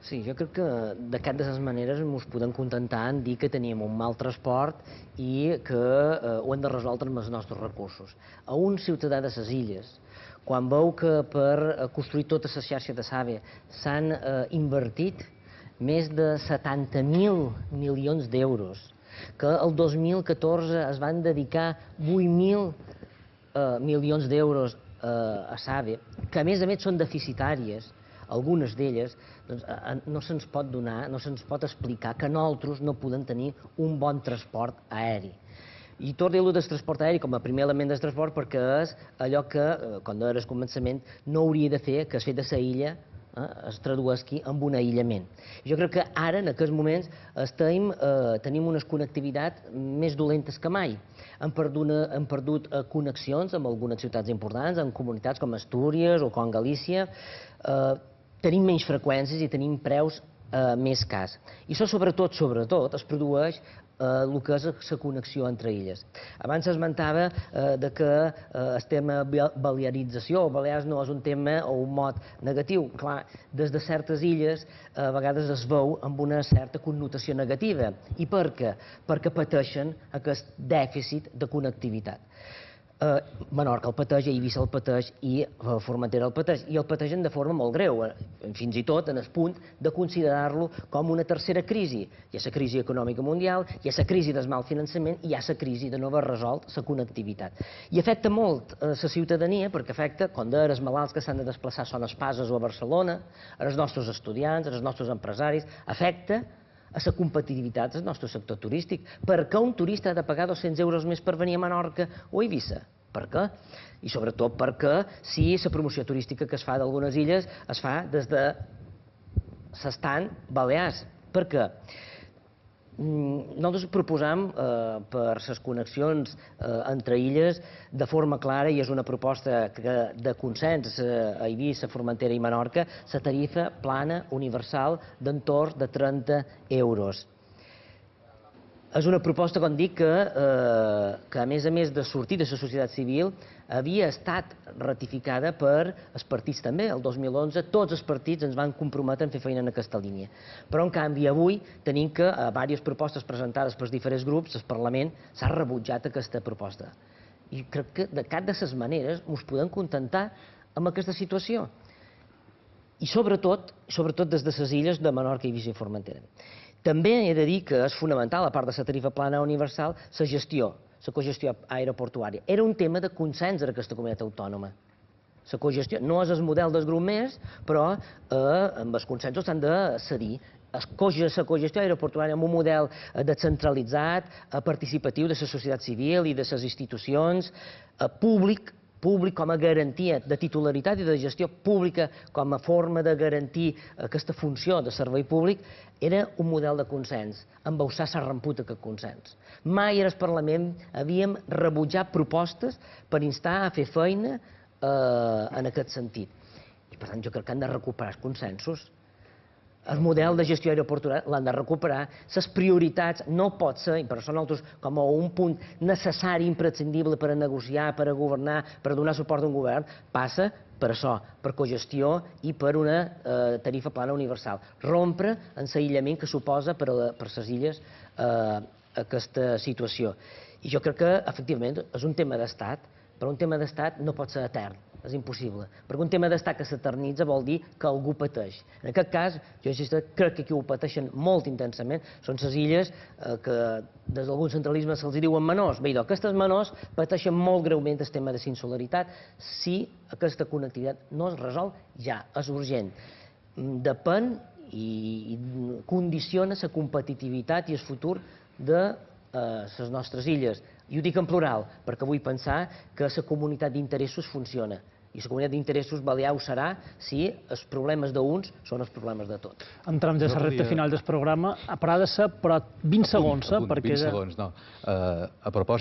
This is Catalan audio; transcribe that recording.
Sí, jo crec que d'aquestes maneres ens podem contentar en dir que teníem un mal transport i que ho hem de resoldre amb els nostres recursos. A un ciutadà de les illes, quan veu que per construir tota la xarxa de SAVE s'han invertit més de 70.000 milions d'euros, que el 2014 es van dedicar 8.000 milions d'euros a SAVE, que a més són deficitàries, algunes d'elles, doncs no se'ns pot donar, no se'ns pot explicar que nosaltres no podem tenir un bon transport aeri. I torno a dir-ho del transport aeri com a primer element del transport perquè és allò que, com deia al començament, no hauria de fer que el fet de la illa es tradueixi en un aïllament. Jo crec que ara, en aquests moments, tenim unes connectivitats més dolentes que mai. Hem perdut connexions amb algunes ciutats importants, amb comunitats com Astúries o com Galícia. Tenim menys freqüències i tenim preus més cars. I això, sobretot, es produeix el que és la connexió entre illes. Abans s'esmentava que el tema balearització o Balears no és un tema o un mot negatiu. Clar, des de certes illes a vegades es veu amb una certa connotació negativa. I per què? Perquè pateixen aquest dèficit de connectivitat. Menorca el pateix, Eivissa el pateix i Formentera el pateix. I el pateixen de forma molt greu, fins i tot en el punt de considerar-lo com una tercera crisi. Hi ha la crisi econòmica mundial, hi ha la crisi del mal finançament i hi ha la crisi de no haver resolt la connectivitat. I afecta molt la ciutadania perquè afecta, com deia, els malalts que s'han de desplaçar són a Espases o a Barcelona, els nostres estudiants, els nostres empresaris, afecta a la competitivitat del nostre sector turístic. Per què un turista ha de pagar 200 euros més per venir a Menorca o a Eivissa? Per què? I sobretot perquè si la promoció turística que es fa d'algunes illes es fa des de l'estant Balears. Per què? Nosaltres proposam per les connexions entre illes de forma clara, i és una proposta de consens a Eivissa, Formentera i Menorca, la tarifa plana universal d'entorn de 30 euros. És una proposta, com dic, que a més de sortir de la societat civil havia estat ratificada per els partits també. El 2011 tots els partits ens van comprometre a fer feina en aquesta línia. Però, en canvi, avui tenim que a diverses propostes presentades pels diferents grups, el Parlament s'ha rebutjat aquesta proposta. I crec que de cap de les maneres ens podem contentar amb aquesta situació. I sobretot des de les illes de Menorca, Eivissa i Formentera. També he de dir que és fonamental, a part de la tarifa plana universal, la gestió, la cogestió aeroportuària. Era un tema de consens en aquesta comunitat autònoma. La cogestió no és el model del grup més, però amb els consensos s'han de cedir. La cogestió aeroportuària amb un model descentralitzat, participatiu de la societat civil i de les institucions, públic com a garantia de titularitat i de gestió pública com a forma de garantir aquesta funció de servei públic, era un model de consens. En Bauçà s'ha romput aquest consens. Mai al Parlament havíem rebutjat propostes per instar a fer feina en aquest sentit. I per tant jo crec que han de recuperar els consensos. El model de gestió aeroportuària l'han de recuperar, les prioritats no pot ser, i per això nosaltres com a un punt necessari, imprescindible per a negociar, per a governar, per a donar suport a un govern, passa per això, per cogestió i per una tarifa plana universal. Rompre en l'aïllament que suposa per a les illes aquesta situació. I jo crec que, efectivament, és un tema d'estat, però un tema d'estat no pot ser etern. És impossible, perquè un tema d'estat que s'eternitza vol dir que algú pateix. En aquest cas, jo crec que aquí ho pateixen molt intensament, són les illes que des d'algun centralisme se'ls diuen menors. Bé, aquestes menors pateixen molt greument el tema de la insularitat si aquesta connectivitat no es resol ja, és urgent. Depèn i condiciona la competitivitat i el futur de les nostres illes. I ho dic en plural, perquè vull pensar que la comunitat d'interessos funciona. I la comunitat d'interessos balear ho serà si els problemes d'uns són els problemes de tots. Entrem ja a la recta final del programa. A parar de ser, però 20 segons, perquè... 20 segons, no. A propòsit